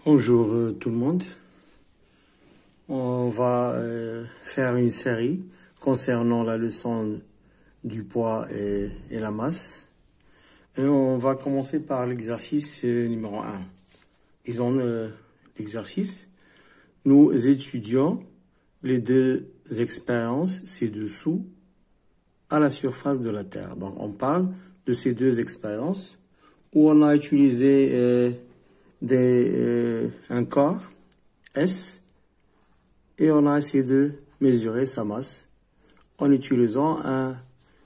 Bonjour tout le monde. On va faire une série concernant la leçon du poids et la masse. Et on va commencer par l'exercice numéro 1. Disons l'exercice. Nous étudions les deux expériences ci-dessous à la surface de la Terre. Donc on parle de ces deux expériences où on a utilisé un corps S et on a essayé de mesurer sa masse en utilisant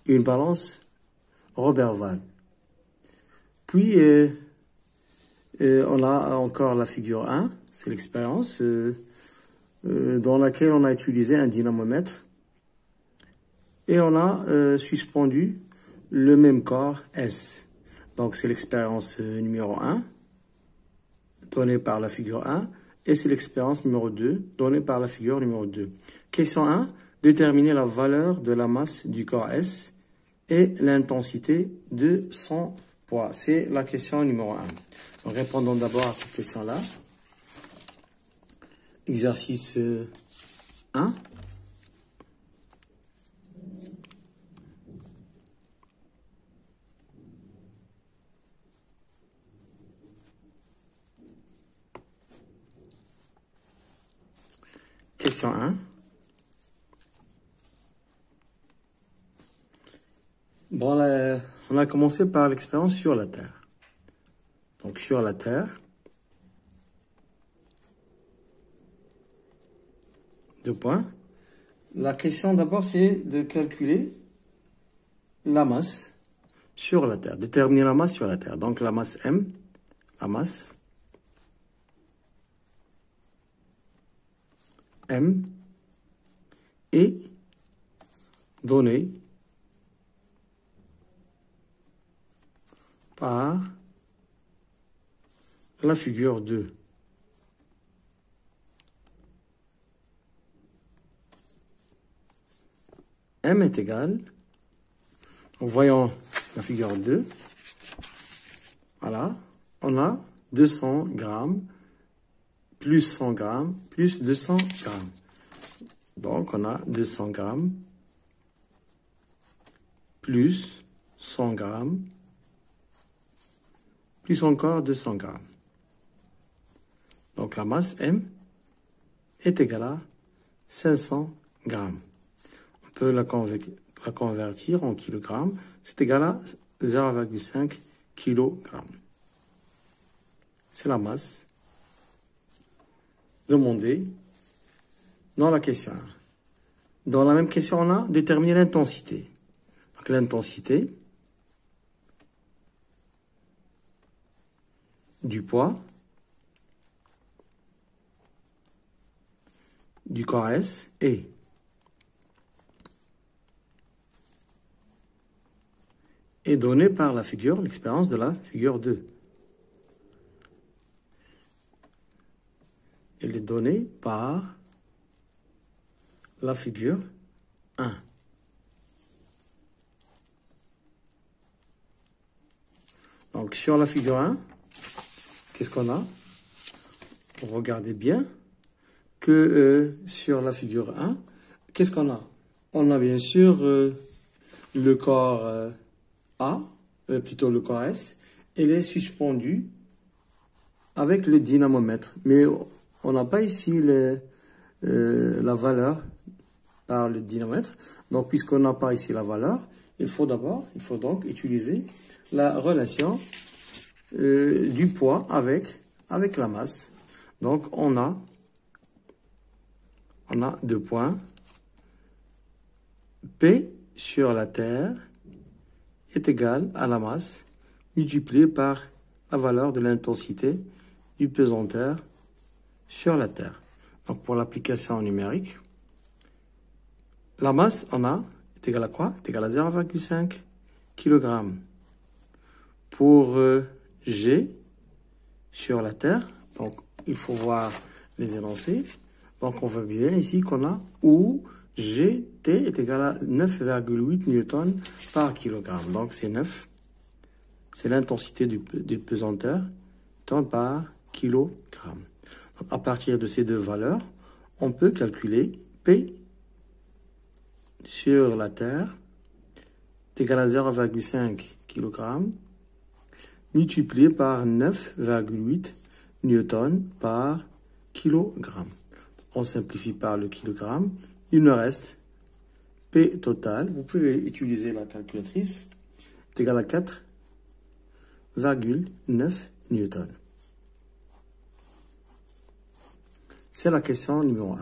une balance Roberval. Puis on a encore la figure 1, c'est l'expérience dans laquelle on a utilisé un dynamomètre et on a suspendu le même corps S. Donc c'est l'expérience numéro 1 donnée par la figure 1 et c'est l'expérience numéro 2 donnée par la figure numéro 2. Question 1, déterminer la valeur de la masse du corps S et l'intensité de son poids. C'est la question numéro 1. Donc, répondons d'abord à cette question-là. Exercice 1. Question 1. Bon, on a commencé par l'expérience sur la Terre. Donc, sur la Terre, deux points. La question d'abord, c'est de calculer la masse sur la Terre. Déterminer la masse sur la Terre. Donc, la masse M, la masse M est donnée par la figure 2. M est égal, en voyant la figure 2, voilà, on a 200 grammes plus 100 grammes plus 200 grammes. Donc, on a 200 grammes plus 100 grammes plus encore 200 grammes. Donc, la masse M est égale à 500 grammes. On peut la convertir en kilogrammes. C'est égal à 0,5 kg. C'est la masse demandée dans la question 1. Dans la même question, on a déterminé l'intensité. Donc, l'intensité du poids du corps S est donnée par la figure, l'expérience de la figure 2. Elle est donnée par la figure 1. Donc, sur la figure 1, qu'est-ce qu'on a? Regardez bien que sur la figure 1, qu'est-ce qu'on a? On a bien sûr le corps A, plutôt le corps S, il est suspendu avec le dynamomètre. Mais on n'a pas ici la valeur par le dynamomètre. Donc, puisqu'on n'a pas ici la valeur, il faut donc utiliser la relation du poids avec la masse. Donc, on a deux points. P sur la Terre est égal à la masse multipliée par la valeur de l'intensité du pesanteur sur la Terre. Donc, pour l'application numérique, la masse, est égale à quoi? Est égale à 0,5 kg. Pour G sur la Terre, donc, il faut voir les énoncés. Donc, on voit bien ici qu'on a où GT est égal à 9,8 newtons par kilogramme. Donc, c'est 9. C'est l'intensité du pesanteur, temps par kilogramme. Donc, à partir de ces deux valeurs, on peut calculer P sur la Terre est égal à 0,5 kg multiplié par 9,8 newtons par kilogramme. On simplifie par le kilogramme. Il nous reste P total. Vous pouvez utiliser la calculatrice. Est égal à 4,9 newtons. C'est la question numéro 1.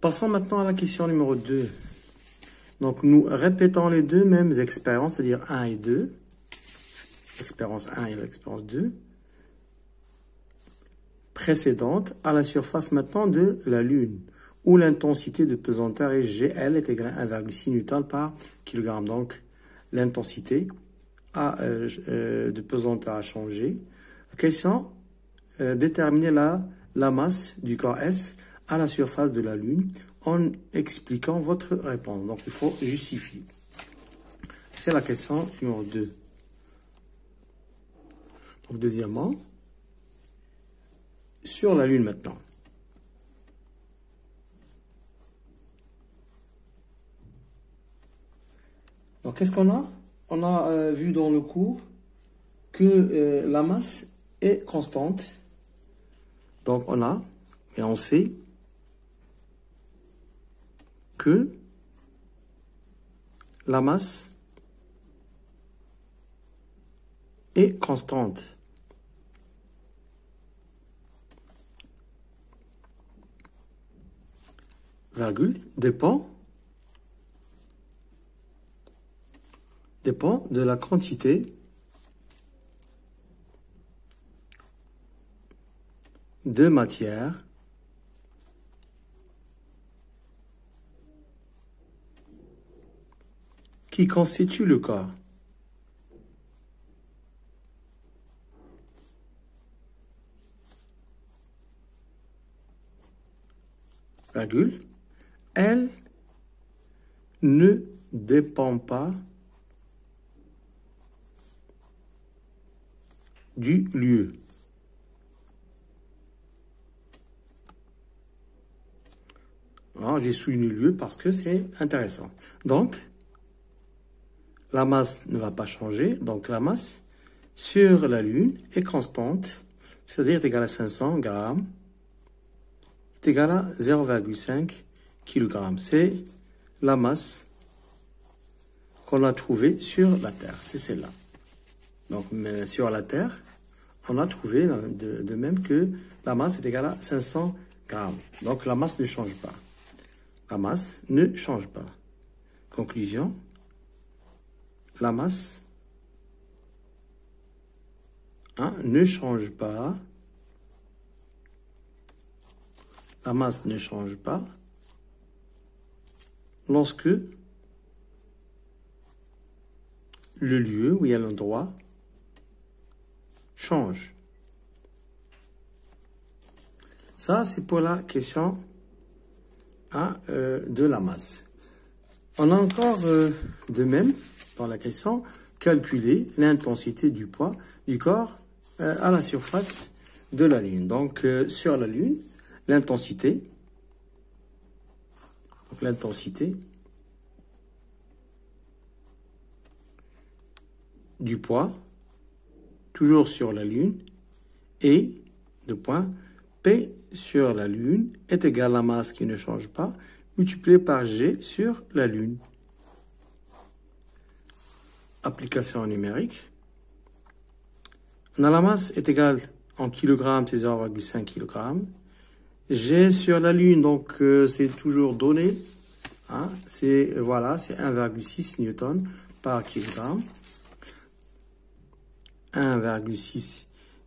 Passons maintenant à la question numéro 2. Donc, nous répétons les deux mêmes expériences, c'est-à-dire 1 et 2. L'expérience 1 et l'expérience 2. Précédente à la surface maintenant de la Lune, où l'intensité de pesanteur est GL est égale à 1,6 newton par kilogramme. Donc, l'intensité de pesanteur a changé. La question, déterminer la masse du corps S à la surface de la Lune en expliquant votre réponse. Donc, il faut justifier. C'est la question numéro 2. Donc, deuxièmement, sur la Lune maintenant. Donc, qu'est-ce qu'on a? On a vu dans le cours que la masse est constante. Donc, on sait que la masse est constante. Virgule, dépend de la quantité de matière qui constitue le corps. Virgule, elle ne dépend pas du lieu. Alors, j'ai souligné le lieu parce que c'est intéressant. Donc, la masse ne va pas changer. Donc, la masse sur la Lune est constante, c'est-à-dire est égale à 500 grammes, est égale à 0,5 kg. C'est la masse qu'on a trouvée sur la Terre. C'est celle-là. Donc, sur la Terre, on a trouvé de même que la masse est égale à 500 grammes. Donc, la masse ne change pas. La masse ne change pas. Conclusion, la masse ne change pas. La masse ne change pas lorsque le lieu où il y a l'endroit change. Ça, c'est pour la question de la masse. On a encore de même, dans la question, calculer l'intensité du poids du corps à la surface de la Lune. Donc, sur la Lune, l'intensité du poids, toujours sur la Lune, et de point P sur la Lune est égal à la masse qui ne change pas, multiplié par G sur la Lune. Application numérique. On a la masse est égale en kilogrammes, c'est 0,5 kg. G sur la Lune, donc c'est toujours donné. C'est 1,6 newton par kilogramme. 1,6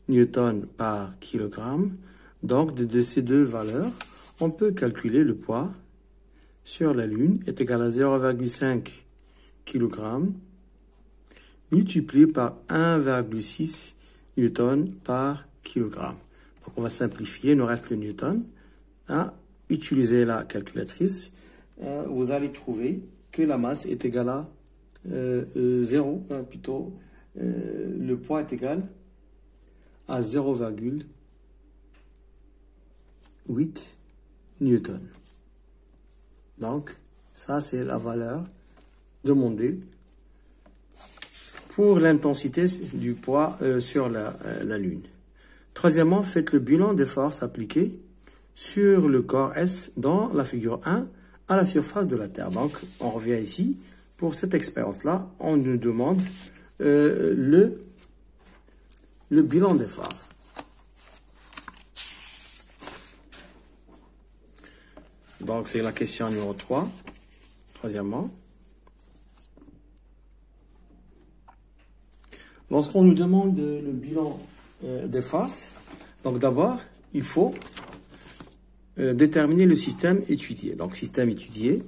newton par kilogramme. Donc, de ces deux valeurs, on peut calculer le poids sur la Lune est égal à 0,5 kg multiplié par 1,6 newton par kilogramme. Donc, on va simplifier, il nous reste le newton. Utilisez la calculatrice. Vous allez trouver que la masse est égale à 0, le poids est égal à 0,8 newton. Donc, ça, c'est la valeur demandée pour l'intensité du poids sur la Lune. Troisièmement, faites le bilan des forces appliquées sur le corps S dans la figure 1 à la surface de la Terre. Donc, on revient ici. Pour cette expérience-là, on nous demande le bilan des forces. Donc, c'est la question numéro 3. Troisièmement. Lorsqu'on nous demande le bilan des forces, donc d'abord, il faut déterminer le système étudié. Donc, système étudié.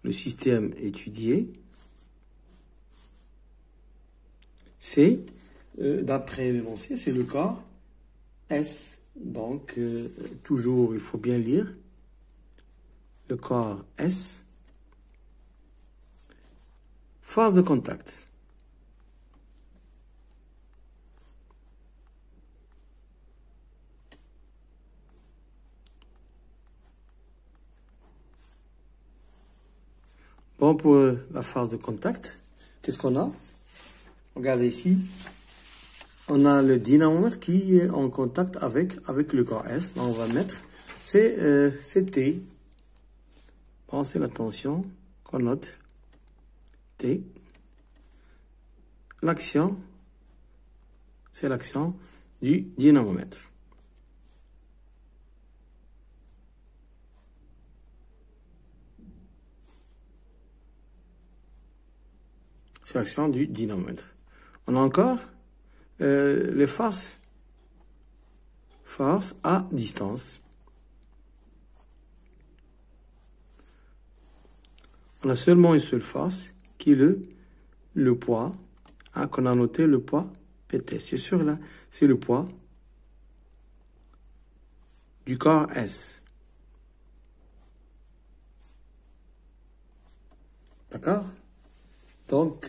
Le système étudié, c'est, d'après l'énoncé, c'est le corps S. Donc, toujours, il faut bien lire. Le corps S. Force de contact. Bon, pour la force de contact, qu'est-ce qu'on a? Regardez ici. On a le dynamomètre qui est en contact avec le corps S. Donc, on va mettre, c'est T. Bon, c'est la tension qu'on note. T. L'action, c'est l'action du dynamomètre. C'est l'action du dynamomètre. On a encore les forces. Force à distance. On a seulement une seule force qui est le poids, hein, qu'on a noté le poids PT. C'est sûr là, c'est le poids du corps S. D'accord? Donc,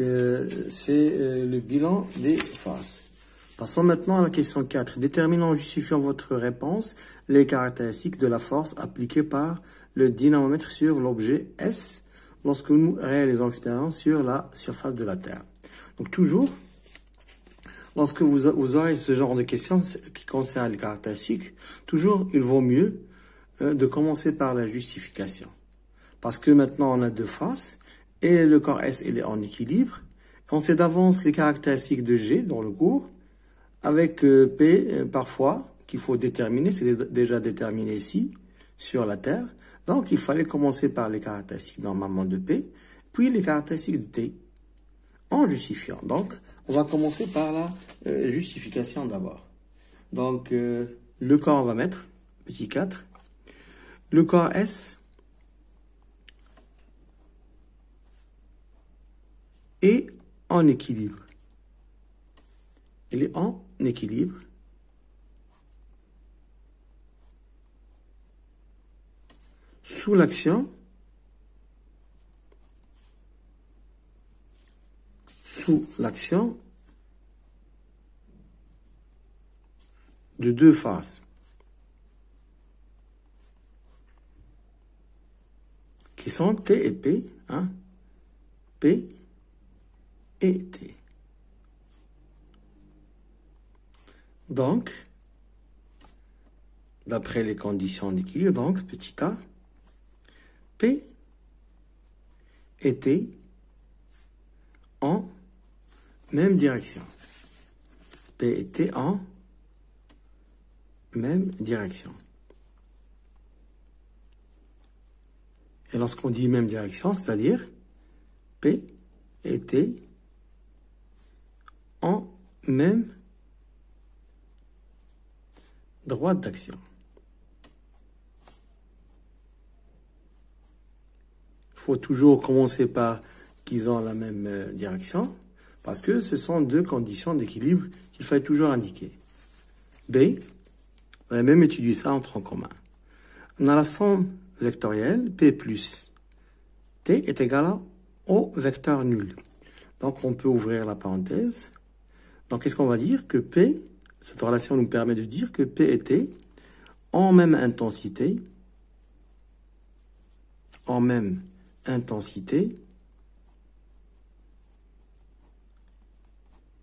c'est le bilan des forces. Passons maintenant à la question 4. Déterminez en justifiant votre réponse les caractéristiques de la force appliquée par le dynamomètre sur l'objet S lorsque nous réalisons l'expérience sur la surface de la Terre. Donc, toujours, lorsque vous aurez ce genre de questions qui concernent les caractéristiques, toujours, il vaut mieux de commencer par la justification. Parce que maintenant, on a deux faces et le corps S, il est en équilibre. On sait d'avance les caractéristiques de G dans le cours, avec P, parfois, qu'il faut déterminer, c'est déjà déterminé ici, sur la Terre. Donc, il fallait commencer par les caractéristiques normalement de P, puis les caractéristiques de T, en justifiant. Donc, on va commencer par la justification d'abord. Donc, le corps, on va mettre, petit 4. Le corps S est en équilibre. Il est en équilibre. Sous l'action de deux phases qui sont T et P, hein, P et T. Donc, d'après les conditions d'équilibre, donc, petit a, P et T en même direction. P et T en même direction. Et lorsqu'on dit même direction, c'est-à-dire P et T en même droite d'action. Il faut toujours commencer par qu'ils ont la même direction, parce que ce sont deux conditions d'équilibre qu'il faut toujours indiquer. B, on a même étudié ça en tronc commun. On a la somme vectorielle, P plus T est égal au vecteur nul. Donc, on peut ouvrir la parenthèse. Donc, qu'est-ce qu'on va dire? Que P, cette relation nous permet de dire que P et T, en même intensité,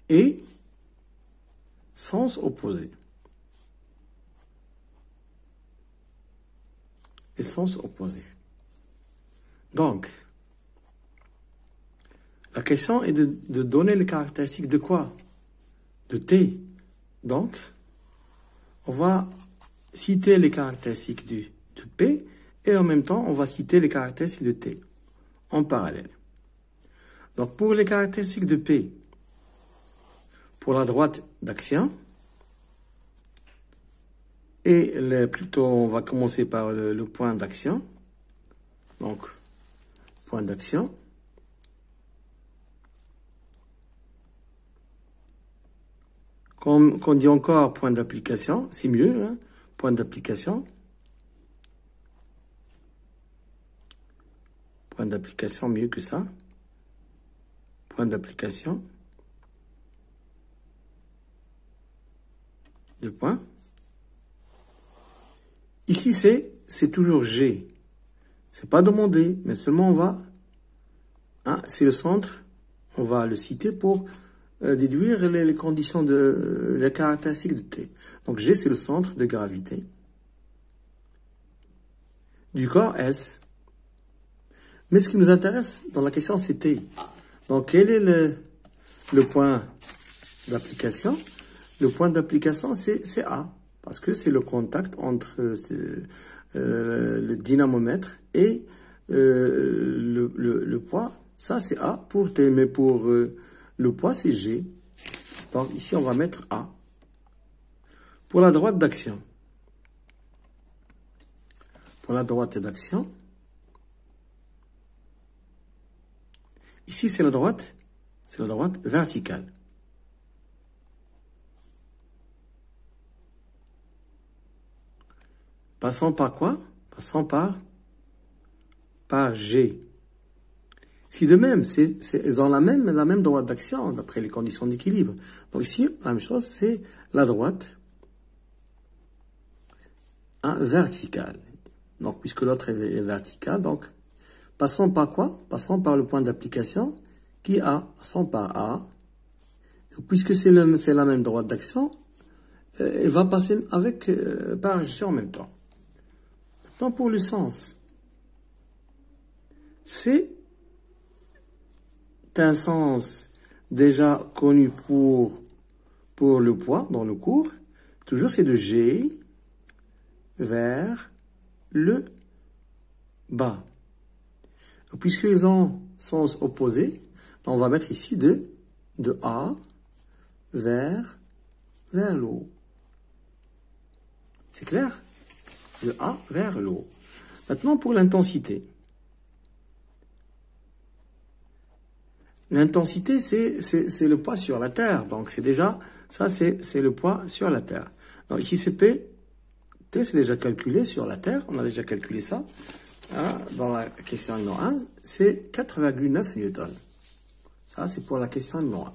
et sens opposé. Et sens opposé. Donc, la question est de donner les caractéristiques de quoi? De T. Donc, on va citer les caractéristiques de P et en même temps, on va citer les caractéristiques de T en parallèle. Donc, pour les caractéristiques de P, pour la droite d'axion, et plutôt, on va commencer par le point d'axion. Donc, point d'axion. Qu'on dit encore point d'application, c'est mieux, hein? Point d'application. Point d'application, mieux que ça. Point d'application. Deux points. Ici, c'est toujours G. C'est pas demandé, mais seulement on va... Hein, c'est le centre, on va le citer pour déduire les conditions les caractéristiques de T. Donc G, c'est le centre de gravité du corps S. Mais ce qui nous intéresse dans la question, c'est T. Donc quel est le point d'application? Le point d'application, c'est A. Parce que c'est le contact entre le dynamomètre et le poids. Ça, c'est A pour T, mais pour le poids, c'est G. Donc, ici, on va mettre A. Pour la droite d'action. Pour la droite d'action. Ici, c'est la droite verticale. Passons par quoi? Passons par G. Si de même, ils ont la même droite d'action d'après les conditions d'équilibre. Donc ici, la même chose, c'est la droite verticale. Donc, puisque l'autre est verticale, donc, passons par quoi? Passons par le point d'application qui est A. Passons par A. Et puisque c'est la même droite d'action, elle va passer par G en même temps. Maintenant, pour le sens, c'est un sens déjà connu pour le poids dans le cours. Toujours, c'est de G vers le bas. Puisqu'ils ont sens opposé, on va mettre ici de A vers le haut. C'est clair? De A vers le haut. Maintenant, pour l'intensité. L'intensité, c'est le poids sur la Terre. Donc, c'est déjà, ça, c'est le poids sur la Terre. Donc, ici, c'est P. T, c'est déjà calculé sur la Terre. On a déjà calculé ça. Hein, dans la question numéro 1, c'est 4,9 newtons. Ça, c'est pour la question numéro 1.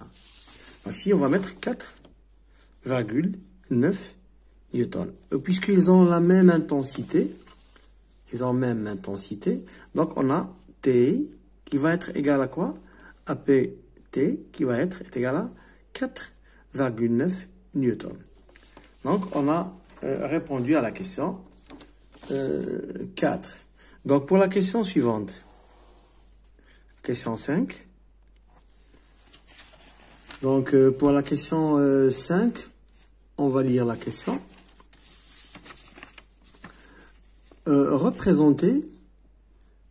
Donc, ici, on va mettre 4,9 newtons. Puisqu'ils ont la même intensité, donc on a T qui va être égal à quoi? À PT qui va être égal à 4,9 newtons. Donc, on a répondu à la question 4. Donc, pour la question suivante, question 5. Donc, pour la question 5, on va lire la question. Représenter,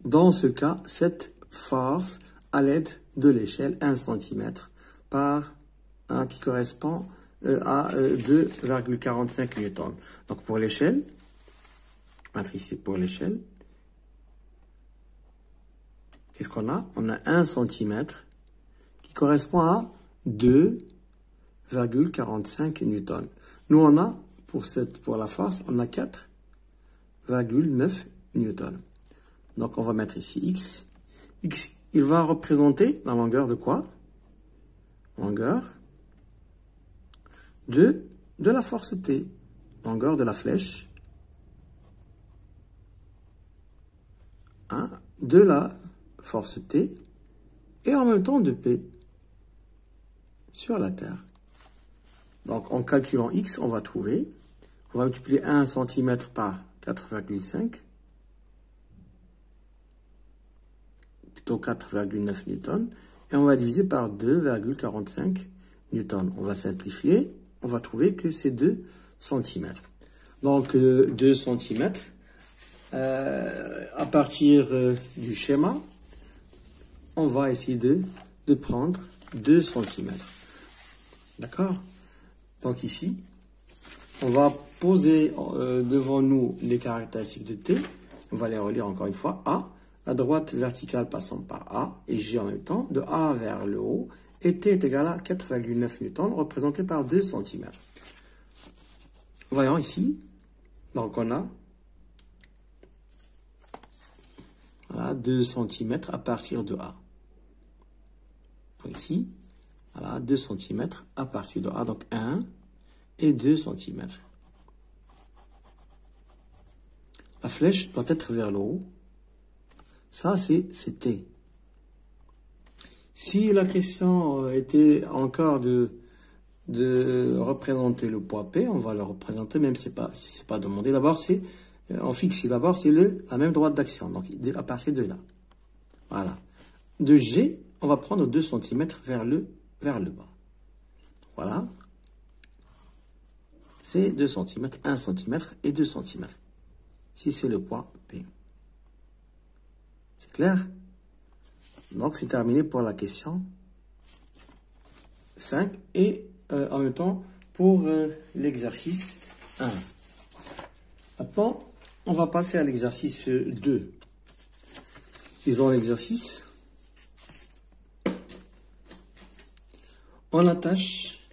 dans ce cas, cette force à l'aide de l'échelle 1 cm qui correspond à 2,45 newtons. Donc, pour l'échelle, on va mettre ici pour l'échelle. Qu'est-ce qu'on a? On a 1 cm qui correspond à 2,45 newtons. Nous, on a, pour la force, on a 4,9 newtons. Donc, on va mettre ici X. X, il va représenter la longueur de quoi? Longueur de la force T. Longueur de la flèche. Hein, de la force T. Et en même temps de P. Sur la Terre. Donc, en calculant X, on va trouver. On va multiplier 1 cm par 4,5. Plutôt 4,9 newtons. Et on va diviser par 2,45 newtons. On va simplifier. On va trouver que c'est 2 cm. Donc, 2 cm. À partir du schéma, on va essayer de prendre 2 cm. D'accord? Donc ici, on va poser devant nous les caractéristiques de T. On va les relire encore une fois. A, la droite verticale passant par A, et G en même temps, de A vers le haut, et T est égal à 4,9 newtons, représenté par 2 cm. Voyons ici, donc on a voilà, 2 cm à partir de A. Donc ici, voilà, 2 cm à partir de A, donc 1 et 2 cm. La flèche doit être vers le haut. Ça, c'est T. Si la question était encore de représenter le poids P, on va le représenter, même si c'est pas demandé. D'abord, on fixe d'abord, c'est la même droite d'action, donc à partir de là. Voilà. De G, on va prendre 2 cm vers le bas. Voilà. C'est 2 cm, 1 cm et 2 cm. Si c'est le poids P. C'est clair? Donc, c'est terminé pour la question 5 et en même temps pour l'exercice 1. Maintenant, on va passer à l'exercice 2. Ils ont l'exercice. On attache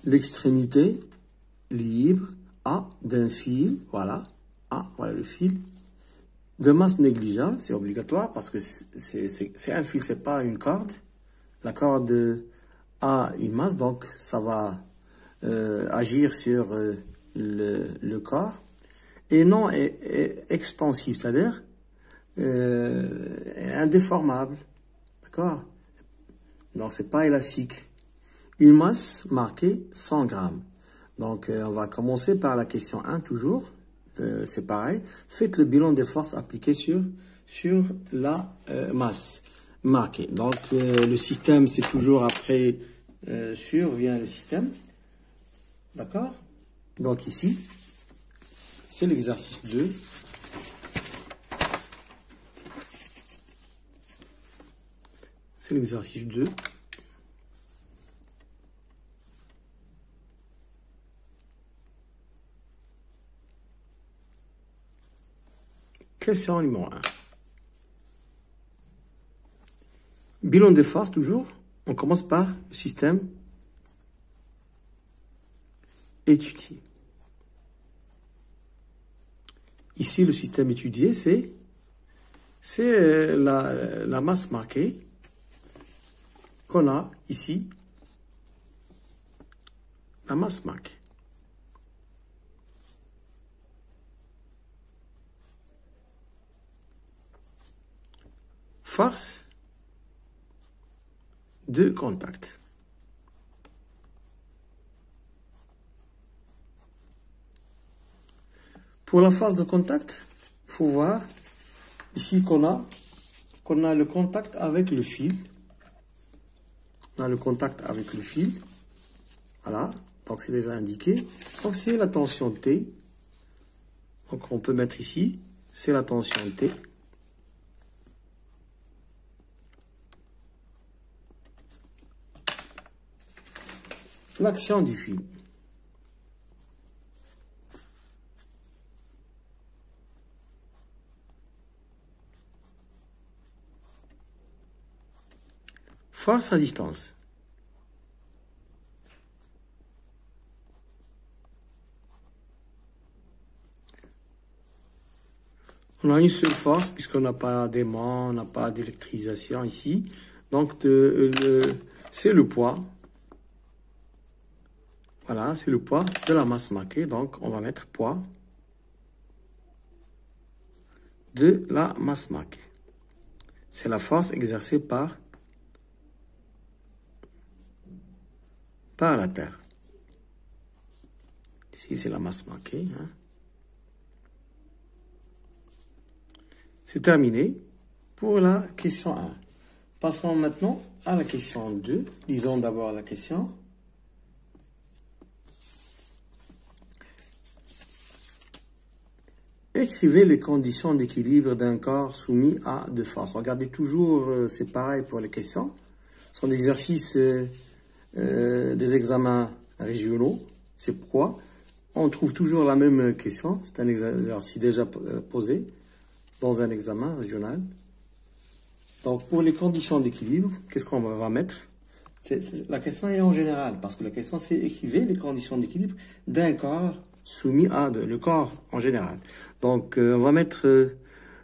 l'extrémité libre A d'un fil, voilà, A, voilà le fil, de masse négligeable, c'est obligatoire parce que c'est un fil, c'est pas une corde. La corde a une masse, donc ça va agir sur le corps. Et non est extensible, c'est-à-dire indéformable, d'accord? Donc c'est pas élastique. Une masse marquée 100 grammes. Donc on va commencer par la question 1 toujours. C'est pareil. Faites le bilan des forces appliquées sur la masse marquée. Donc le système, c'est toujours après vient le système. D'accord? Donc ici, c'est l'exercice 2. C'est l'exercice 2. Question numéro 1. Bilan des forces, toujours. On commence par le système étudié. Ici, le système étudié, c'est la masse marquée qu'on a ici. La masse marquée. Force de contact. Pour la force de contact, il faut voir ici qu'on a le contact avec le fil. On a le contact avec le fil. Voilà, donc c'est déjà indiqué. Donc c'est la tension T. Donc on peut mettre ici, c'est la tension T. L'action du fil. Force à distance. On a une seule force puisqu'on n'a pas d'aimant, on n'a pas d'électrisation ici. Donc, c'est le poids. Voilà, c'est le poids de la masse marquée. Donc, on va mettre poids de la masse marquée. C'est la force exercée par la Terre. Ici, c'est la masse marquée. Hein. C'est terminé pour la question 1. Passons maintenant à la question 2. Lisons d'abord la question. Écrivez les conditions d'équilibre d'un corps soumis à deux forces. Regardez toujours, c'est pareil pour les questions. Ce sont des exercices des examens régionaux. C'est pourquoi on trouve toujours la même question. C'est un exercice déjà posé dans un examen régional. Donc, pour les conditions d'équilibre, qu'est-ce qu'on va mettre? La question est en général, parce que la question, c'est écrivez les conditions d'équilibre d'un corps soumis à le corps en général. Donc, on va mettre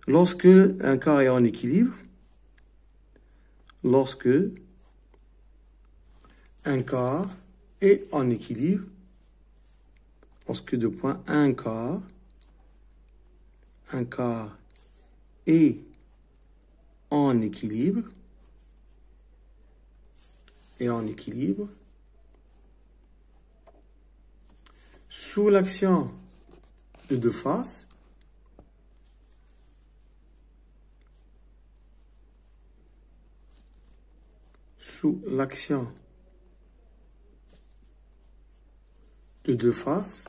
lorsque un corps est en équilibre, lorsque un corps est en équilibre, lorsque deux points, un corps est en équilibre, sous l'action de deux forces, sous l'action de deux forces,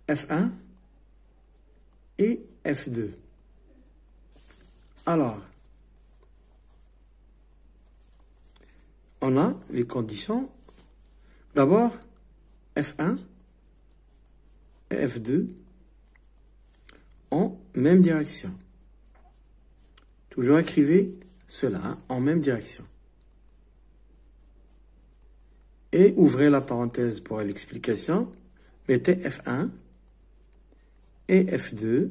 F1 et F2. Alors, on a les conditions. D'abord, F1 et F2 en même direction. Toujours écrivez cela hein, en même direction. Et ouvrez la parenthèse pour l'explication. Mettez F1 et F2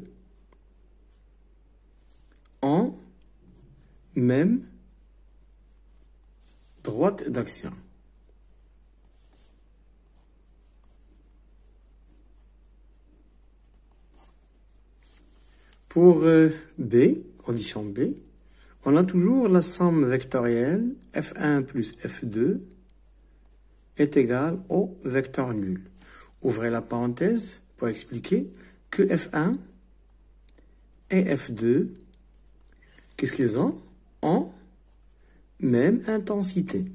en même droite d'action. Pour B, condition B, on a toujours la somme vectorielle F1 plus F2 est égale au vecteur nul. Ouvrez la parenthèse pour expliquer que F1 et F2, qu'est-ce qu'ils ont? En même intensité.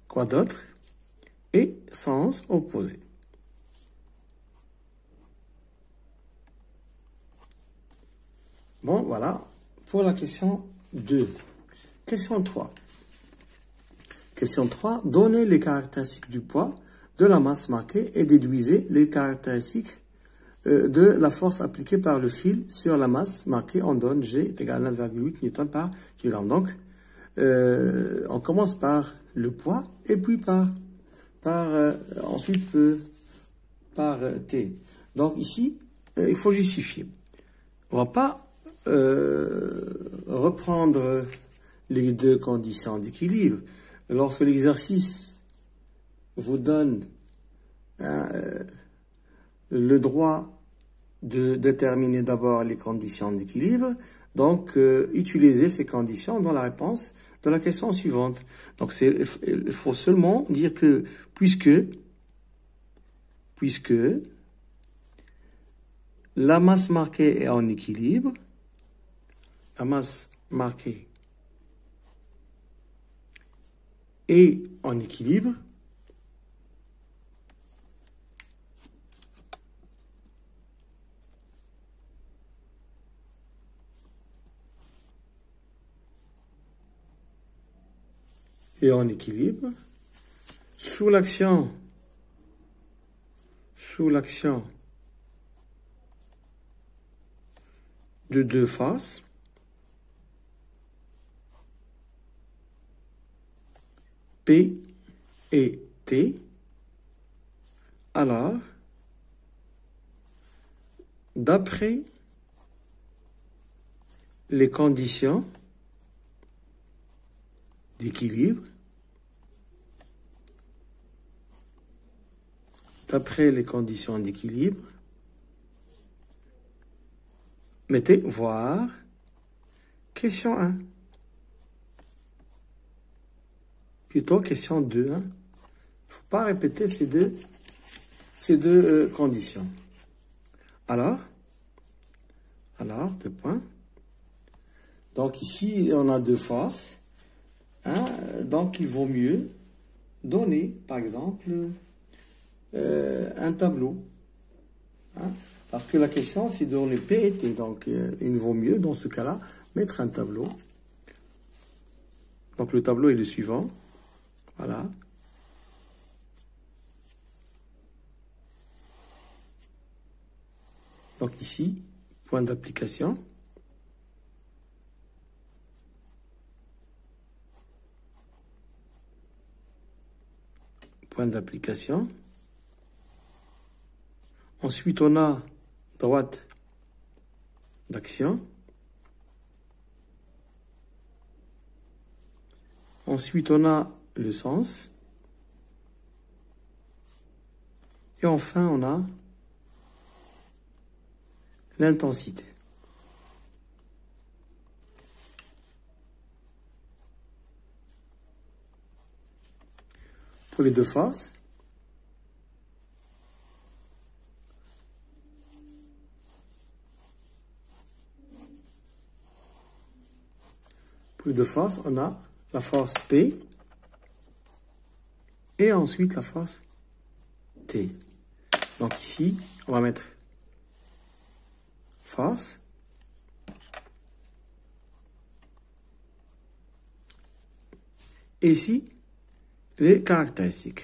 Quoi d'autre? Et sens opposé. Bon, voilà pour la question 2. Question 3. Question 3. Donnez les caractéristiques du poids de la masse marquée et déduisez les caractéristiques de la force appliquée par le fil sur la masse marquée. On donne G est égal à 1,8 Newton par kilogramme. Donc, on commence par le poids et puis ensuite par T. Donc ici, il faut justifier. On va pas reprendre les deux conditions d'équilibre. Lorsque l'exercice vous donne le droit de déterminer d'abord les conditions d'équilibre, donc utilisez ces conditions dans la réponse de la question suivante. Donc il faut seulement dire que puisque la masse marquée est en équilibre, la masse marquée est en équilibre, sous l'action de deux faces, P et T, alors, d'après les conditions d'équilibre, mettez voir question 1. Plutôt question 2. Hein. Il ne faut pas répéter ces deux conditions. Alors, 2 points. Donc ici, on a 2 forces. Hein, donc il vaut mieux donner, par exemple, un tableau. Hein, parce que la question, c'est de donner P et T. Donc il vaut mieux, dans ce cas-là, mettre un tableau. Donc le tableau est le suivant. Voilà. Donc ici, point d'application. Point d'application. Ensuite, on a droite d'action. Ensuite, on a le sens. Et enfin, on a l'intensité. Pour les 2 faces, on a la force P et ensuite la force T. Donc ici, on va mettre force et ici les caractéristiques.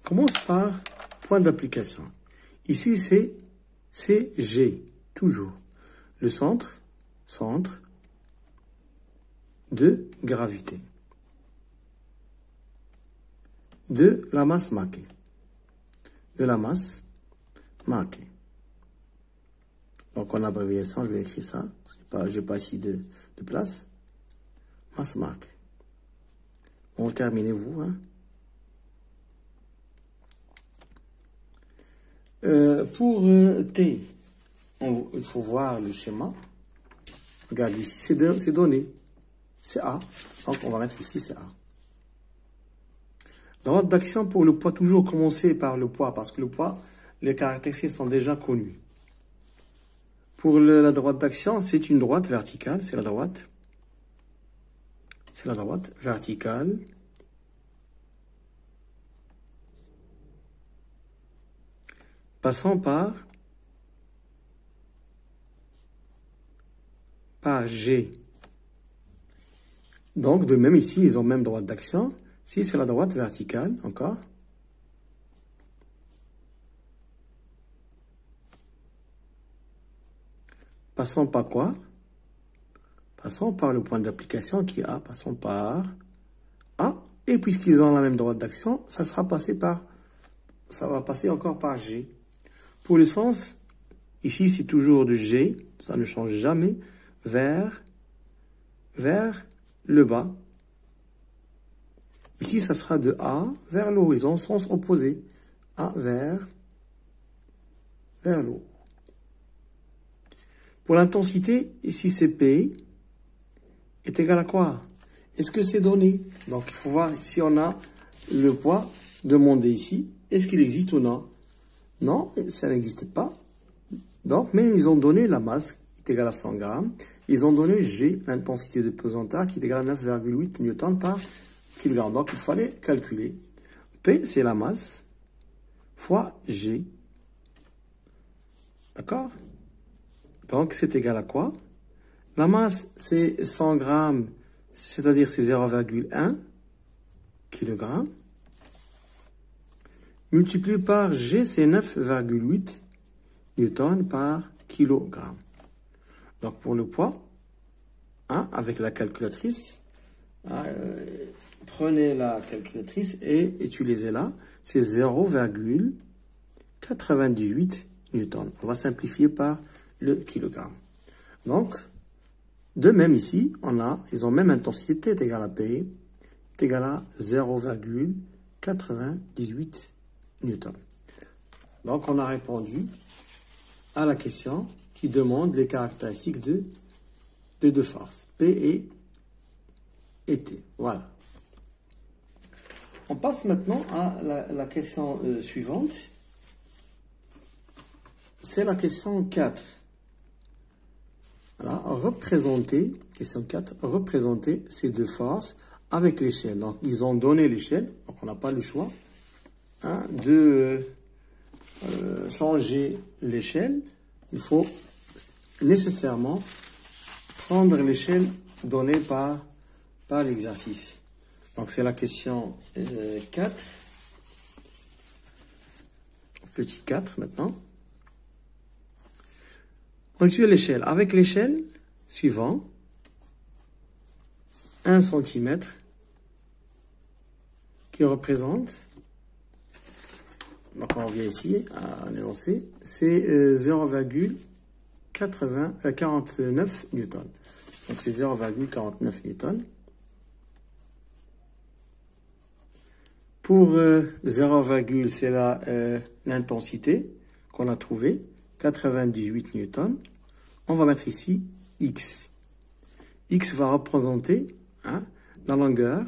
Commence par point d'application. Ici, c'est G, toujours. Le centre de gravité. De la masse marquée. Donc, en abréviation, je vais écrire ça. Je n'ai pas ici de place. Masse marquée. Bon, terminez-vous. Hein. Pour T, il faut voir le schéma. Regardez ici, c'est donné. C'est A. Donc, on va mettre ici, c'est A. Droite d'action pour le poids, toujours commencer par le poids, parce que le poids, les caractéristiques sont déjà connues. Pour la droite d'action, c'est une droite verticale, c'est la droite verticale. Passant par G. Donc, de même ici, ils ont même droite d'action. Si c'est la droite verticale, encore. Passons par quoi? Passons par le point d'application qui est A. Passons par A. Et puisqu'ils ont la même droite d'action, ça va passer encore par G. Pour le sens, ici, c'est toujours de G. Ça ne change jamais. Vers le bas. Ici, ça sera de A vers l'horizon, sens opposé. A vers le haut. Pour l'intensité, ici, c'est P est égal à quoi? Est-ce que c'est donné? Donc, il faut voir si on a le poids demandé ici. Est-ce qu'il existe ou non? Non, ça n'existe pas. Donc, mais ils ont donné la masse qui est égale à 100 grammes. Ils ont donné G, l'intensité de pesanteur, qui est égale à 9,8 newtons par kilogramme. Donc, il fallait calculer. P, c'est la masse, fois G. D'accord? Donc, c'est égal à quoi? La masse, c'est 100 grammes, c'est-à-dire c'est 0,1 kg. Multiplié par G, c'est 9,8 newtons par kilogramme. Donc, pour le poids, hein, avec la calculatrice, prenez la calculatrice et utilisez-la. C'est 0,98 newtons. On va simplifier par le kilogramme. Donc, de même ici, ils ont même intensité, T est égal à P, est égal à 0,98 newtons. Donc, on a répondu à la question qui demande les caractéristiques des deux forces, P et T. Voilà. On passe maintenant à la question suivante. C'est la question 4. Voilà, question 4, représenter ces deux forces avec l'échelle. Donc, ils ont donné l'échelle, donc on n'a pas le choix de changer l'échelle. Il faut nécessairement prendre l'échelle donnée par l'exercice. Donc, c'est la question 4. Petit 4 maintenant. On utilise l'échelle. Avec l'échelle suivant, 1 cm qui représente, donc on revient ici à l'énoncé, c'est 0,49 newtons. Donc c'est 0,49 newtons. Pour 0, c'est l'intensité qu'on a trouvée, 98 newtons. On va mettre ici X. X va représenter la longueur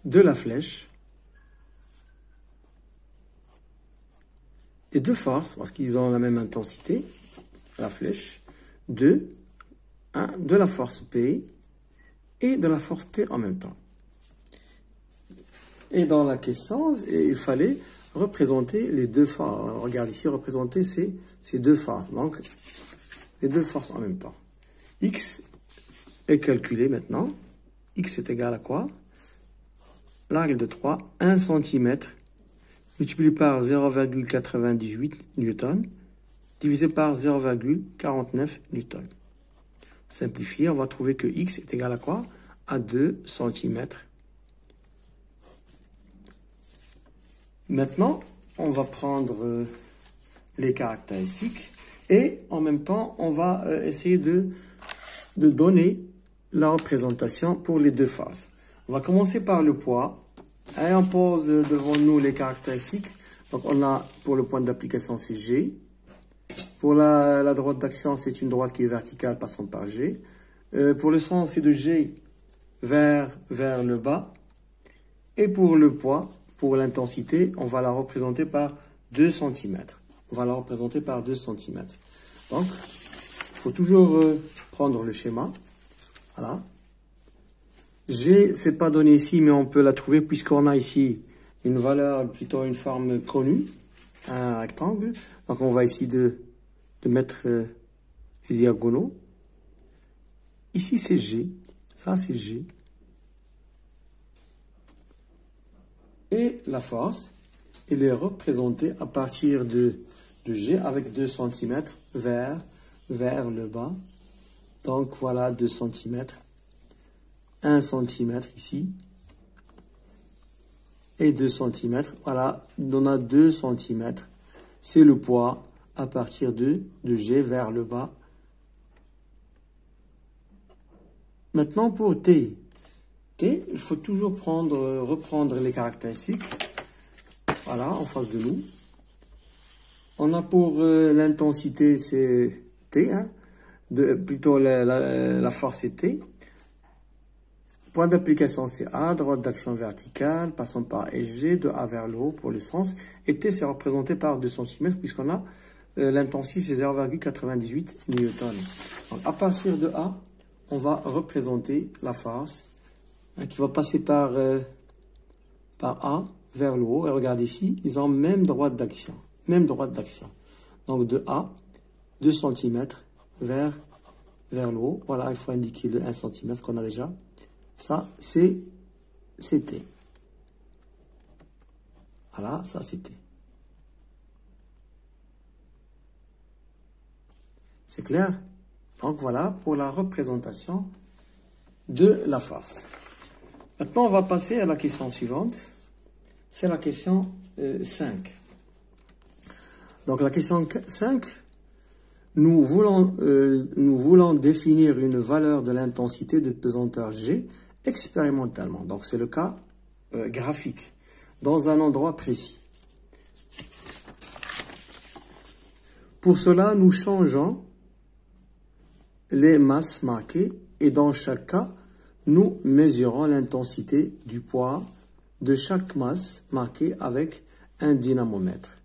de la flèche et deux forces, parce qu'ils ont la même intensité, la flèche, de la force P et de la force T en même temps. Et dans la question, il fallait représenter les deux forces. Regarde ici, représenter ces deux forces. Donc, les deux forces en même temps. X est calculé maintenant. X est égal à quoi? La règle de 3, 1 cm multiplié par 0,98 newtons divisé par 0,49 newtons. Simplifié, on va trouver que X est égal à quoi? À 2 cm. Maintenant, on va prendre les caractéristiques et en même temps, on va essayer de donner la représentation pour les deux faces. On va commencer par le poids. Et on pose devant nous les caractéristiques. Donc, on a pour le point d'application, c'est G. Pour la droite d'action, c'est une droite qui est verticale passant par G. Pour le sens, c'est de G vers le bas. Et pour le poids, pour l'intensité, on va la représenter par 2 cm. On va la représenter par 2 cm. Donc, il faut toujours prendre le schéma. Voilà. G, c'est pas donné ici, mais on peut la trouver puisqu'on a ici une valeur, plutôt une forme connue, un rectangle. Donc, on va ici de mettre les diagonaux. Ici, c'est G. Ça, c'est G. Et la force, elle est représentée à partir de G avec 2 cm vers le bas. Donc, voilà 2 cm. 1 cm ici. Et 2 cm. Voilà, on a 2 cm. C'est le poids à partir de G vers le bas. Maintenant, pour T. T, il faut toujours reprendre les caractéristiques. Voilà, en face de nous. On a pour l'intensité, c'est T. Plutôt la force est T. Point d'application, c'est A. Droite d'action verticale, passant par SG, de A vers le haut pour le sens. Et T, c'est représenté par 2 cm, puisqu'on a l'intensité, c'est 0,98 newton. Donc, à partir de A, on va représenter la force qui va passer par A vers le haut. Et regardez ici, ils ont même droite d'action. Même droite d'action. Donc de A, 2 cm vers le haut. Voilà, il faut indiquer le 1 cm qu'on a déjà. Ça, c'est T. Voilà, ça c'est T. C'est clair? Donc voilà pour la représentation de la force. Maintenant, on va passer à la question suivante. C'est la question 5. Donc la question 5, nous voulons définir une valeur de l'intensité de pesanteur G expérimentalement. Donc c'est le cas graphique, dans un endroit précis. Pour cela, nous changeons les masses marquées et dans chaque cas, nous mesurons l'intensité du poids de chaque masse marquée avec un dynamomètre.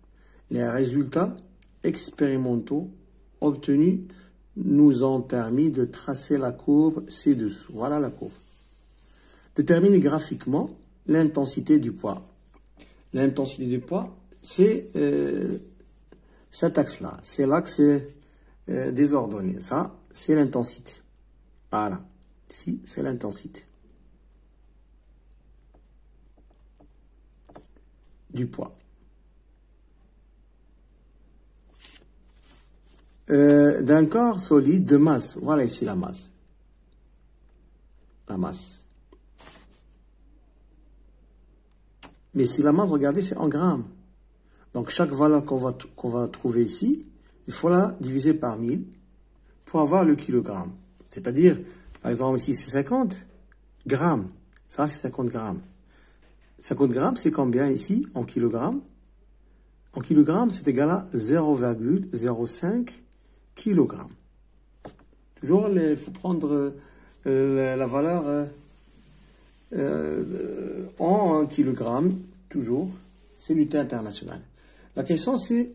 Les résultats expérimentaux obtenus nous ont permis de tracer la courbe ci-dessous. Voilà la courbe. Détermine graphiquement l'intensité du poids. L'intensité du poids, c'est cet axe-là. C'est l'axe désordonné. Ça, c'est l'intensité. Voilà. Ici, c'est l'intensité du poids. D'un corps solide de masse. Voilà ici la masse. La masse. Mais si la masse, regardez, c'est en grammes. Donc, chaque valeur qu'on va trouver ici, il faut la diviser par 1000 pour avoir le kilogramme. C'est-à-dire, par exemple, ici, c'est 50 grammes. Ça, c'est 50 grammes. 50 grammes, c'est combien ici, en kilogrammes? En kilogrammes, c'est égal à 0,05 kilogrammes. Toujours, il faut prendre la valeur en kilogrammes, toujours. C'est l'unité internationale. La question, c'est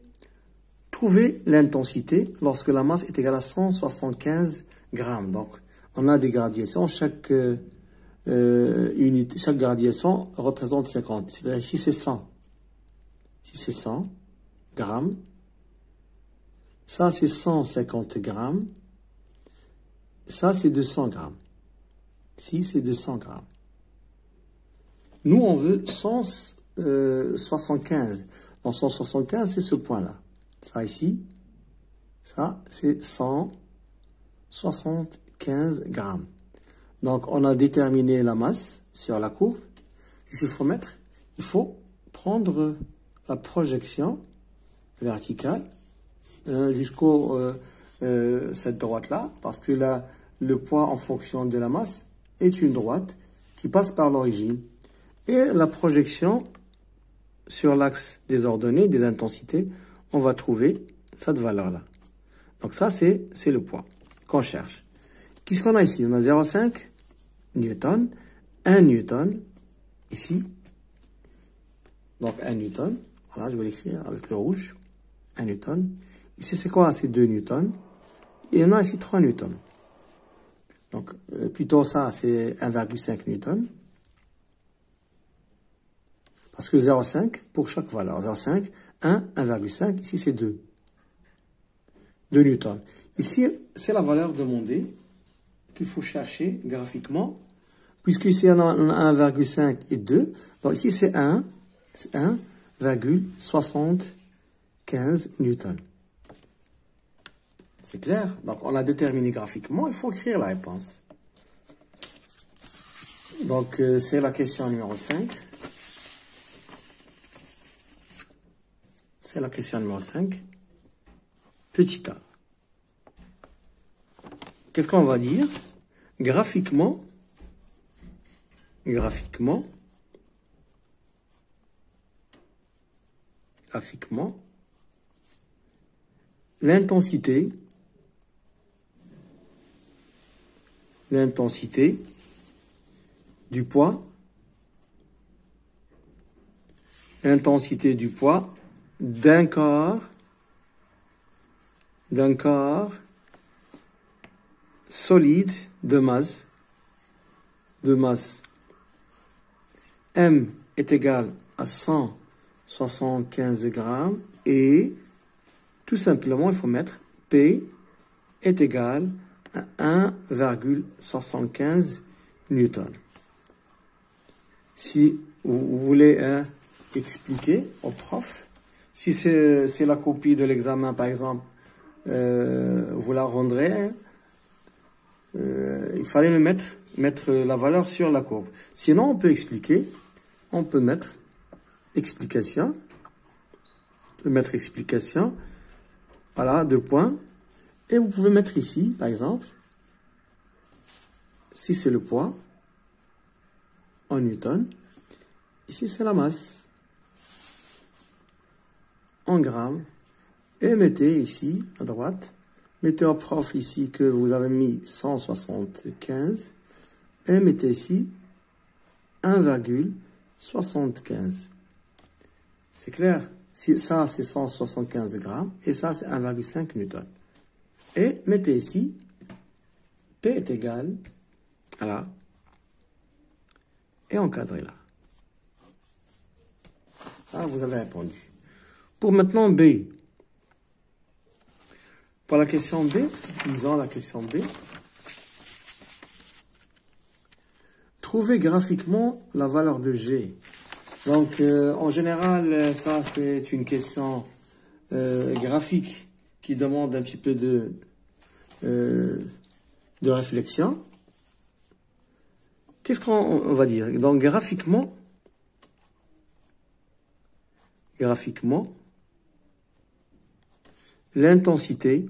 trouver l'intensité lorsque la masse est égale à 175 grammes. Donc, on a des gradations. Chaque unité, chaque gradation représente 50. C'est-à-dire ici, c'est 100. Ici, c'est 100 grammes. Ça, c'est 150 grammes. Ça, c'est 200 grammes. Ici, c'est 200 grammes. Nous, on veut 175. En 175, c'est ce point-là. Ça, ici, ça, c'est 175 grammes. Donc, on a déterminé la masse sur la courbe. Qu'est-ce qu'il faut mettre? Il faut prendre la projection verticale jusqu'au cette droite-là, parce que là, le poids en fonction de la masse est une droite qui passe par l'origine. Et la projection sur l'axe des ordonnées, des intensités, on va trouver cette valeur-là. Donc ça, c'est le poids qu'on cherche. Qu'est-ce qu'on a ici? On a 0,5 newton, 1 newton, ici. Donc 1 newton, voilà, je vais l'écrire avec le rouge, 1 newton. Ici, c'est quoi? C'est 2 newtons. Et on a ici 3 newtons. Donc, plutôt ça, c'est 1,5 newton. Parce que 0,5 pour chaque valeur. 0,5, 1, 1,5. Ici, c'est 2. 2 newtons. Ici, c'est la valeur demandée qu'il faut chercher graphiquement. Puisque ici, on a 1,5 et 2. Donc, ici, c'est 1,75 newtons. C'est clair? Donc, on l'a déterminé graphiquement. Il faut écrire la réponse. Donc, c'est la question numéro 5. C'est la question numéro 5. Petit a. Qu'est-ce qu'on va dire? Graphiquement, l'intensité du poids d'un corps solide de masse M est égal à 175 grammes et tout simplement il faut mettre P est égal à 1,75 newton. Si vous voulez expliquer au prof. Si c'est la copie de l'examen, par exemple, vous la rendrez, il fallait mettre la valeur sur la courbe. Sinon, on peut expliquer, on peut mettre explication, voilà, 2 points, et vous pouvez mettre ici, par exemple, si c'est le poids, en newton, ici c'est la masse, en grammes, et mettez ici, à droite, mettez au prof ici que vous avez mis 175, et mettez ici 1,75. C'est clair? Si ça, c'est 175 grammes, et ça, c'est 1,5 newton. Et mettez ici, P est égal à là, et encadrez là. Ah, vous avez répondu. Pour maintenant B. Pour la question B, lisons la question B. Trouvez graphiquement la valeur de G. Donc, en général, ça, c'est une question graphique qui demande un petit peu de réflexion. Qu'est-ce qu'on va dire? Donc, graphiquement, l'intensité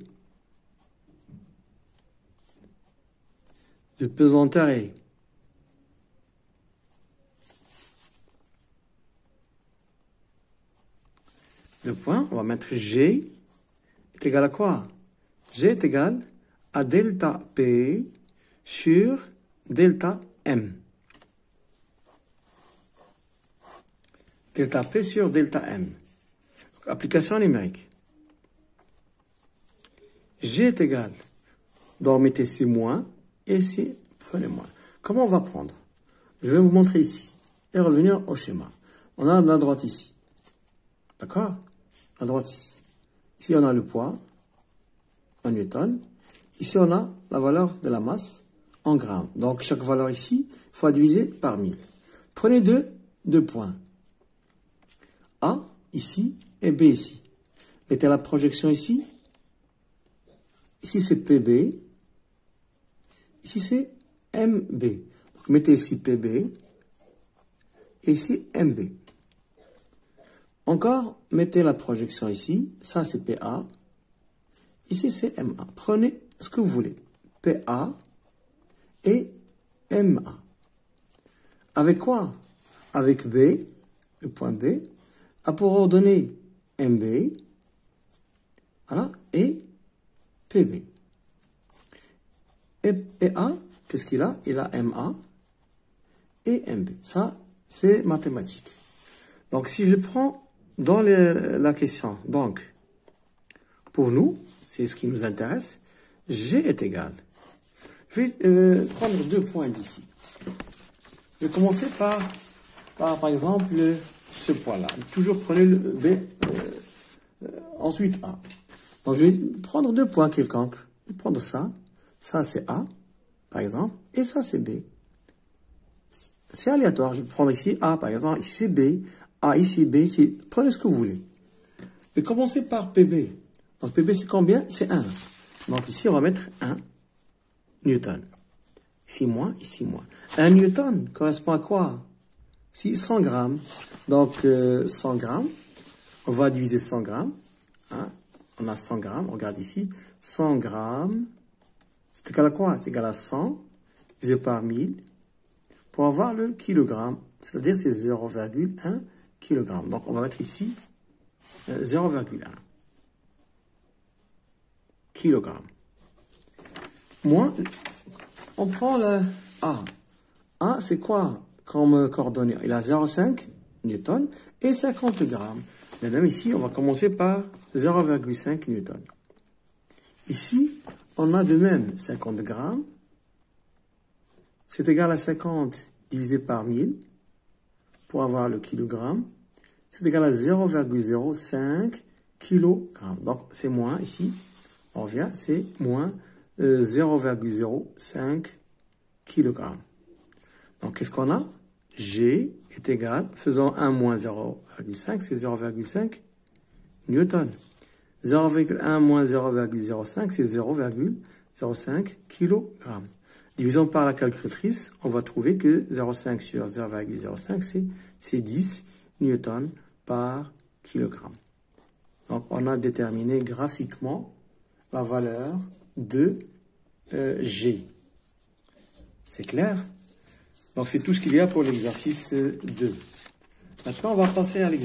de pesanteur est deux points, on va mettre G est égal à quoi? G est égal à delta P sur delta M. Delta P sur delta M. Donc, application numérique. G est égal. Donc, mettez ici moins et ici, prenez moins. Comment on va prendre? Je vais vous montrer ici et revenir au schéma. On a la droite ici. D'accord? La droite ici. Ici, on a le poids en newton. Ici, on a la valeur de la masse en grammes. Donc, chaque valeur ici, il faut diviser par 1000. Prenez deux points. A ici et B ici. Mettez la projection ici. Ici, c'est PB. Ici, c'est MB. Donc, mettez ici PB. Et ici, MB. Encore, mettez la projection ici. Ça, c'est PA. Ici, c'est MA. Prenez ce que vous voulez. PA et MA. Avec quoi? Avec B, le point B, a pour ordonnée MB, voilà, et PB. Et A, qu'est-ce qu'il a? Il a MA et MB. Ça, c'est mathématique. Donc, si je prends dans la question, donc, pour nous, c'est ce qui nous intéresse, G est égal. Je vais prendre 2 points d'ici. Je vais commencer par exemple, ce point-là. Toujours prenez le B, ensuite A. Donc, je vais prendre 2 points quelconques. Je vais prendre ça. Ça, c'est A, par exemple. Et ça, c'est B. C'est aléatoire. Je vais prendre ici A, par exemple. Ici, c'est B. A, ici, B, ici. Prenez ce que vous voulez. Et commencez par PB. Donc, PB, c'est combien? C'est 1. Donc, ici, on va mettre 1 newton. Ici, moins, ici, moins. 1 newton correspond à quoi? Si 100 grammes. Donc, 100 grammes. On va diviser 100 grammes. Hein? On a 100 grammes. On regarde ici. 100 grammes. C'est égal à quoi? C'est égal à 100 divisé par 1000 pour avoir le kilogramme. C'est-à-dire, c'est 0,1 kg. Donc, on va mettre ici 0,1 kg. Moins, on prend le A. A, c'est quoi comme coordonnée? Il a 0,5 newton et 50 grammes. Mais même ici, on va commencer par 0,5 newton. Ici, on a de même 50 grammes. C'est égal à 50 divisé par 1000 pour avoir le kilogramme. C'est égal à 0,05 kg. Donc, c'est moins ici. On revient, c'est moins 0,05 kg. Donc, qu'est-ce qu'on a? G est égal, faisant 1 moins 0,5, c'est 0,5 newton. 0,1 moins 0,05, c'est 0,05 kg. Divisons par la calculatrice, on va trouver que 0,5 sur 0,05, c'est 10 newtons par kilogramme. Donc, on a déterminé graphiquement la valeur de G. C'est clair? Donc, c'est tout ce qu'il y a pour l'exercice 2. Maintenant, on va passer à l'exercice.